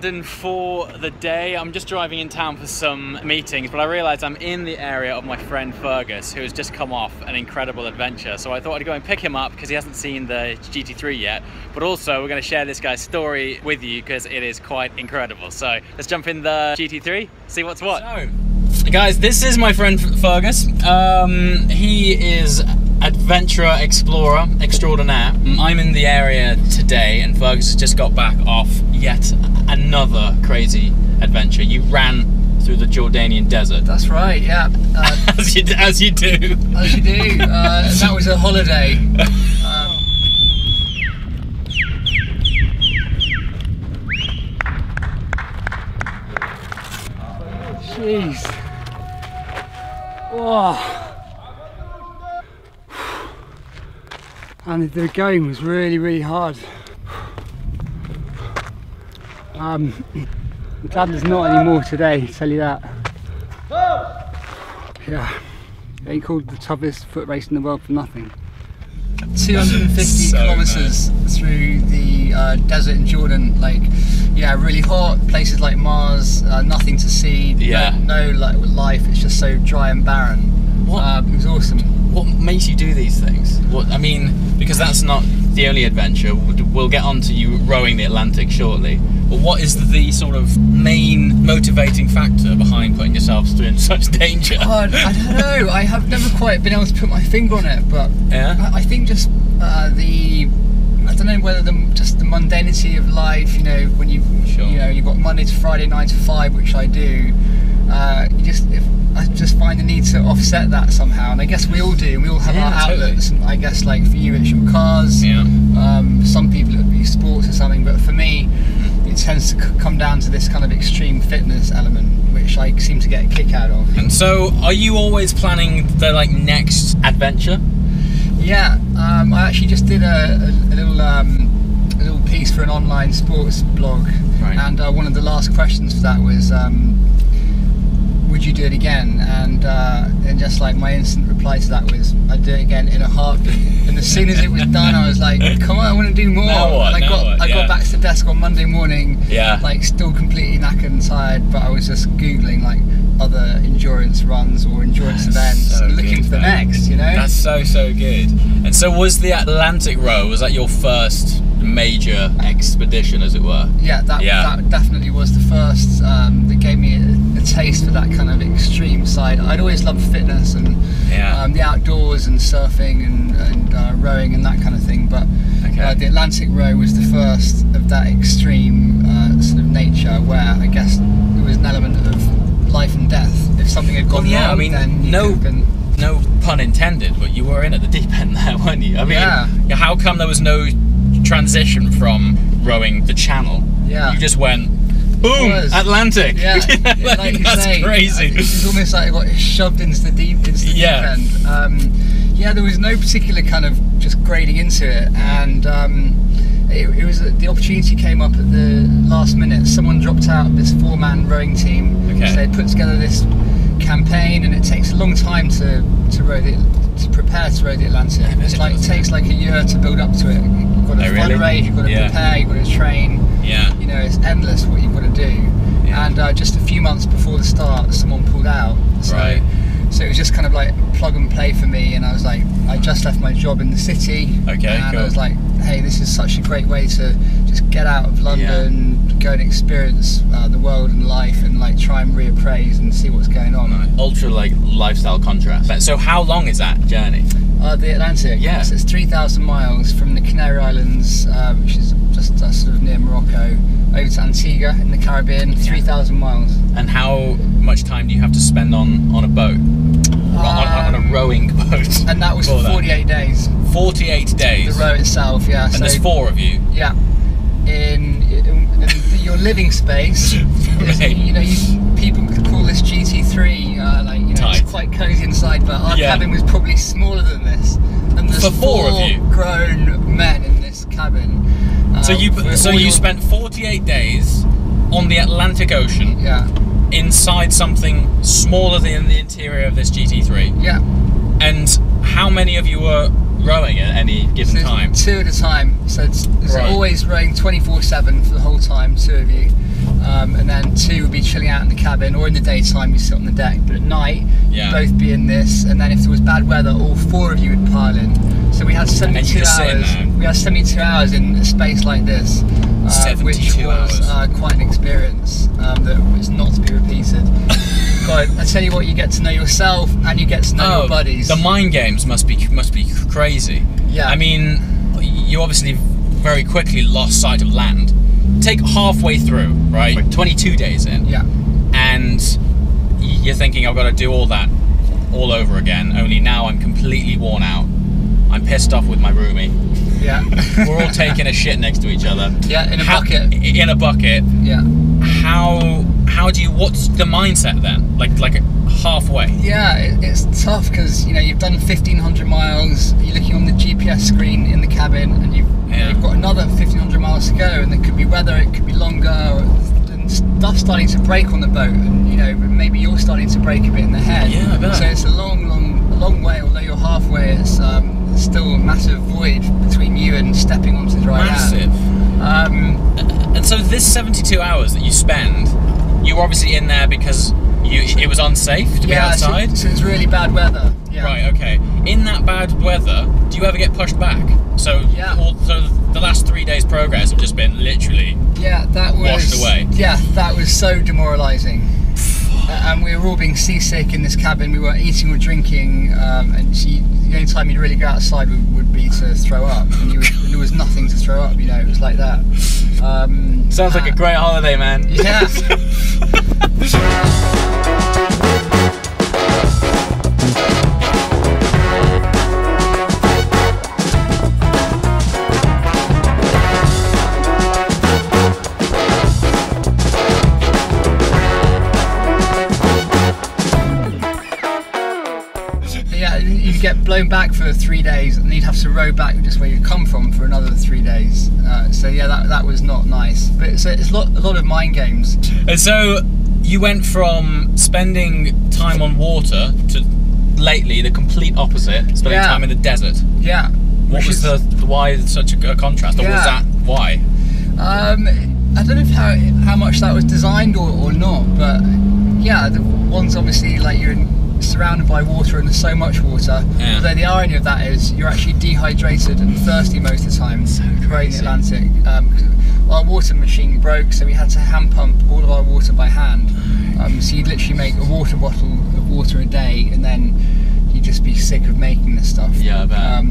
London for the day. I'm just driving in town for some meetings, but I realised I'm in the area of my friend Fergus, who has just come off an incredible adventure. So I thought I'd go and pick him up because he hasn't seen the GT3 yet, but also we're going to share this guy's story with you because it is quite incredible. So let's jump in the GT3, see what's what. So, guys, this is my friend Fergus. He is adventurer, explorer extraordinaire. I'm in the area today and Fergus has just got back off yet another crazy adventure. You ran through the Jordanian Desert. That's right, yeah. As you do. As you do. That was a holiday. Jeez. Whoa. And the going was really hard. I'm glad there's not any more today, I'll tell you that. Yeah, it ain't called the toughest foot race in the world for nothing. 250 kilometers through the desert in Jordan, like, yeah, really hot, places like Mars, nothing to see, yeah. no like life, it's just so dry and barren. What? It was awesome. What makes you do these things? I mean, because that's not the only adventure. We'll get on to you rowing the Atlantic shortly. But what is the sort of main motivating factor behind putting yourselves through such danger? I don't know. I have never quite been able to put my finger on it, but yeah. I think just I don't know whether just the mundanity of life. You know, when you've got Monday to Friday 9 to 5, which I do. I just find the need to offset that somehow, and I guess we all do. We all have our outlets. Totally. And I guess, like, for you, it's your cars. Yeah. Some people it would be sports or something, but for me, it tends to come down to this kind of extreme fitness element, which I seem to get a kick out of. And so, are you always planning the next adventure? Yeah, I actually just did a little piece for an online sports blog, right. And one of the last questions for that was, would you do it again? And just like my instant reply to that was, I'd do it again in a heartbeat. And as soon as it was done, I was like, come on, I want to do more. And I got back to the desk on Monday morning, like still completely knackered and tired, but I was just Googling like other endurance runs or endurance events, so looking for the next, you know? That's so good. And so was the Atlantic row, was that your first major expedition, as it were? Yeah, that definitely was the first that gave me a taste for that kind of extreme side. I'd always loved fitness and the outdoors and surfing and rowing and that kind of thing, but the Atlantic row was the first of that extreme sort of nature, where I guess there was an element of life and death. If something had gone wrong, I mean, then no pun intended, but you were in at the deep end there, weren't you? I mean, how come there was no transition from rowing the channel? Yeah, you just went boom, Atlantic. Yeah, like that's crazy. It's almost like I got shoved into the deep end. Yeah, there was no particular kind of just grading into it, and it was the opportunity came up at the last minute. Someone dropped out this 4-man rowing team, so they put together this campaign, and it takes a long time to prepare to row the Atlantic. It's like it takes like a year to build up to it. You've got to fundraise, you've got to prepare, you've got to train. Yeah, you know, it's endless what you've got to do. Yeah. And just a few months before the start, someone pulled out. So it was just kind of like plug and play for me, and I was like, I just left my job in the city, and I was like, hey, this is such a great way to just get out of London, go and experience the world and life, and like try and reappraise and see what's going on. Ultra like lifestyle contrast. So how long is that journey? The Atlantic. Yeah, so it's 3,000 miles from the Canary Islands, which is just sort of near Morocco, over to Antigua in the Caribbean. 3,000 miles. And how much time do you have to spend on a boat? On a rowing boat? And that was for 48 days. 48 days? The row itself, yeah. And so, there's 4 of you? Yeah. In your living space, you know, people could call this GT3, like, you know, it's quite cozy inside, but our cabin was probably smaller than this. And there's for 4 of you grown men in this cabin. So you spent 48 days on the Atlantic Ocean, inside something smaller than the interior of this GT3. Yeah. And how many of you were rowing at any given time? 2 at a time. So it's always rowing 24/7 for the whole time, 2 of you. and then 2 would be chilling out in the cabin, or in the daytime you sit on the deck, but at night you'd both be in this, and then if there was bad weather, all 4 of you would pile in. So we had 72 hours. We had 72 hours in a space like this, which was quite an experience that was not to be repeated. God, I tell you what, you get to know yourself and you get to know your buddies. The mind games must be crazy. Yeah. I mean, you obviously very quickly lost sight of land. Take halfway through, right? 22 days in. Yeah. And you're thinking, I've got to do all that all over again, only now I'm completely worn out. I'm pissed off with my roomie. Yeah. We're all taking a shit next to each other. Yeah, in a bucket. In a bucket. Yeah. How do you, what's the mindset then? Like halfway? Yeah, it's tough because, you know, you've done 1,500 miles, you're looking on the GPS screen in the cabin, and you've got another 1,500 miles to go, and there could be weather, it could be longer, and stuff's starting to break on the boat, and, you know, maybe you're starting to break a bit in the head. Yeah, I bet. So it's a long way, although you're halfway, it's still a massive void between you and stepping onto the dry land. Massive. And so this 72 hours that you spend, you were obviously in there because it was unsafe to be outside? So it's really bad weather. Yeah. Right, okay. In that bad weather, do you ever get pushed back? So, so the last 3 days' progress have just been literally washed away. Yeah, that was so demoralising. And we were all being seasick in this cabin. We weren't eating or drinking, and the only time you'd really go outside would be to throw up. And there was nothing to throw up, you know, it was like that. Sounds like a great holiday, man. Yeah. You'd get blown back for 3 days, and you'd have to row back just where you come from for another 3 days. So yeah, that was not nice. But it's a lot of mind games. And so you went from spending time on water to lately the complete opposite, spending time in the desert. Yeah. What was why such a contrast, or was that why? I don't know how much that was designed or not, but yeah, the one's obviously like you're surrounded by water, and there's so much water. Yeah. Although the irony of that is you're actually dehydrated and thirsty most of the time. So right in the Atlantic. Our water machine broke, so we had to hand pump all of our water by hand. So you'd literally make a water bottle of water a day, and then you'd just be sick of making this stuff. Yeah, I bet.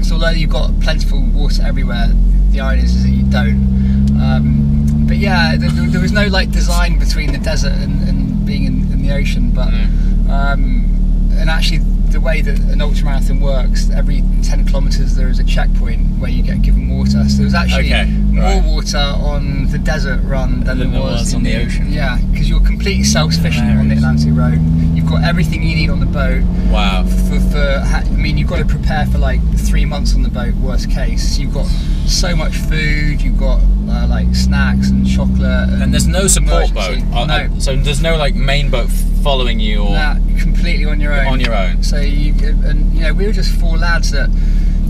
So although you've got plentiful water everywhere, the irony is that you don't. But yeah, there was no like design between the desert and being in the ocean, but and actually the way that an ultramarathon works, every 10 kilometers there is a checkpoint where you get given water. So there's actually more water on the desert run than there was on the ocean. Yeah, because you're completely self-sufficient on the Atlantic road. You've got everything you need on the boat. Wow. I mean, you've got to prepare for like 3 months on the boat, worst case. You've got so much food, you've got like snacks and chocolate. And there's no support boat? No. So there's no like main boat following you? Or nah, completely on your own. On your own. So you know, we were just 4 lads that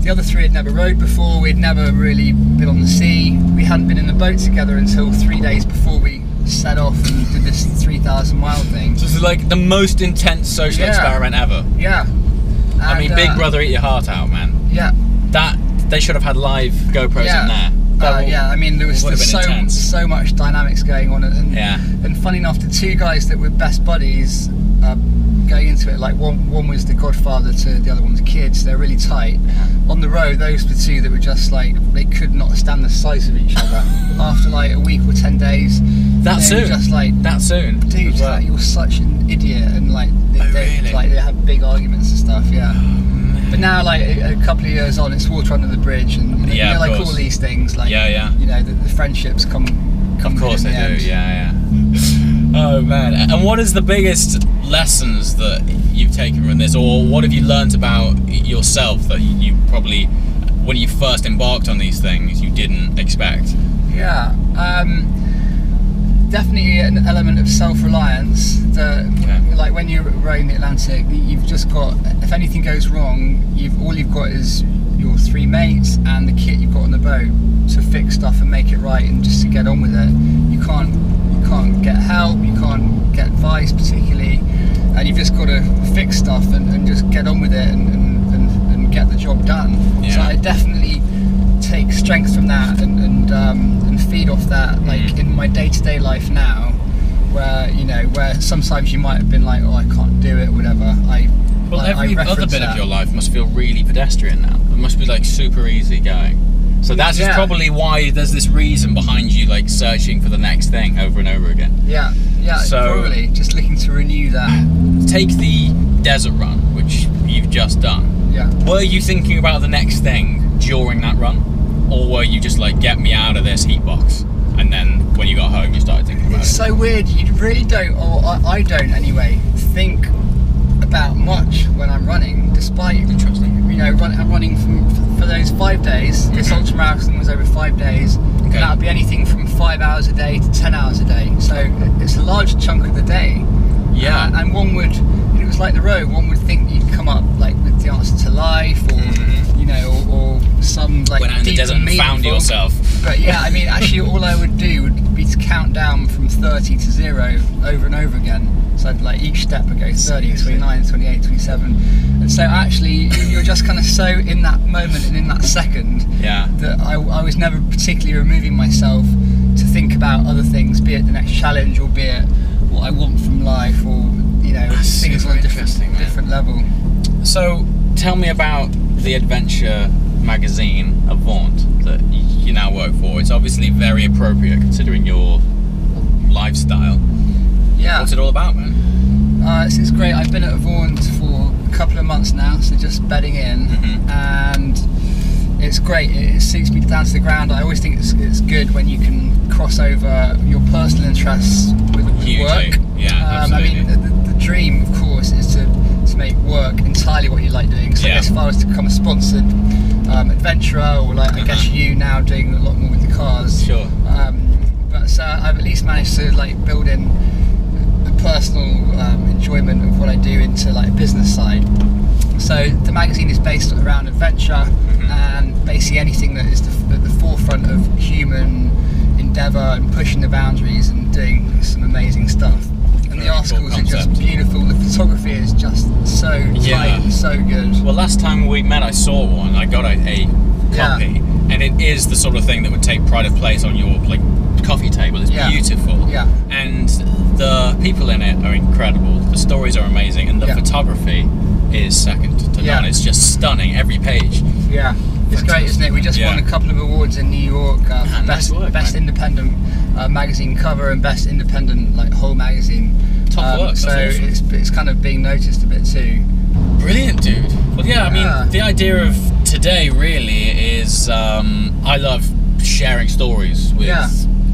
the other 3 had never rowed before. We'd never really been on the sea. We hadn't been in the boat together until 3 days before we set off and did this 3,000 mile thing. So this is like the most intense social experiment ever. Yeah. And, I mean, Big Brother eat your heart out, man. Yeah. That they should have had live GoPros in there. Yeah, I mean, there was so much dynamics going on, and funny enough, the 2 guys that were best buddies going into it, like one was the godfather to the other one's kids. They're really tight. On the road, those were 2 that were just like, they could not stand the sight of each other. After like a week or 10 days, that soon, just like that soon, dude, like, you're such an idiot, and like they have big arguments and stuff. Yeah. But now, like a couple of years on, it's water under the bridge, and you know, like all these things, like you know, the friendships come. Of course they do. Yeah. Oh man! And what is the biggest lessons that you've taken from this, or what have you learned about yourself that you probably, when you first embarked on these things, you didn't expect? Yeah. Definitely an element of self-reliance that, like when you're rowing the Atlantic, you've just got, if anything goes wrong, all you've got is your 3 mates and the kit you've got on the boat to fix stuff and make it right and just to get on with it. You can't can't get help, you can't get advice particularly, and you've just got to fix stuff and just get on with it and get the job done. So I definitely take strength from that and feed off that, like in my day-to-day life now, where where sometimes you might have been like, oh, I can't do it, whatever. Well, every other bit of your life must feel really pedestrian now. It must be like super easy going. So that's just probably why there's this reason behind you, like searching for the next thing over and over again. Yeah, so, probably just looking to renew that. Take the desert run, which you've just done. Yeah. Were you thinking about the next thing during that run, or were you just like, get me out of this heat box? And then when you got home, you started thinking about it. It's so weird. You really don't, or I don't anyway, think about much when I'm running, despite I'm running for those 5 days. This ultra marathon was over 5 days, and that would be anything from 5 hours a day to 10 hours a day. So it's a large chunk of the day. And one would, it was like the road. One would think you'd come up like with the answer to life, or or some like went out in the desert and found yourself. But yeah, I mean, actually, all I would do would be to count down from 30 to 0 over and over again. So I'd, like, each step would go 30, 29, 28, 27. And so actually, you're just kind of so in that moment and in that second that I was never particularly removing myself to think about other things, be it the next challenge, or be it what I want from life, or things on a different level. So tell me about the adventure magazine Avant that you now work for. It's obviously very appropriate considering your lifestyle. Yeah. What's it all about, man? It's great. I've been at Avant for a couple of months now, so just bedding in, and it's great. It suits me down to the ground. I always think it's good when you can cross over your personal interests with work. Yeah, I mean, the dream, of course, is to make work entirely what you like doing. So as far as to become a sponsored adventurer, or like I guess you now doing a lot more with the cars. Sure. But so I've at least managed to like build in a personal enjoyment of what I do into like a business side. So the magazine is based around adventure and basically anything that is at the forefront of human endeavour and pushing the boundaries and doing some amazing stuff. And the articles are just beautiful. The photography is just so tight and so good. Well, last time we met, I saw one. I got a copy, and it is the sort of thing that would take pride of place on your like coffee table. It's beautiful. Yeah. And the people in it are incredible. The stories are amazing, and the photography is second to none. It's just stunning. Every page. Yeah. It's great, isn't it? We just won a couple of awards in New York, best independent magazine cover and best independent like whole magazine. Top work. So awesome. it's kind of being noticed a bit too. Brilliant, dude. Well, I mean, the idea of today really is I love sharing stories with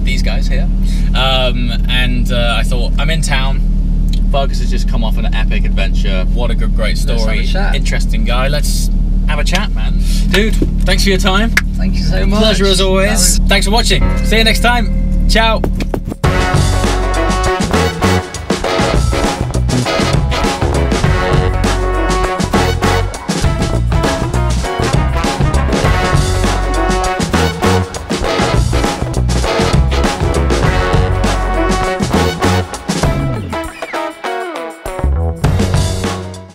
these guys here, and I thought, I'm in town. Fergus has just come off an epic adventure. What a great story. Interesting guy. Let's have a chat, man. Dude, thanks for your time. Thank you so much. Pleasure as always. Thanks for watching. See you next time. Ciao.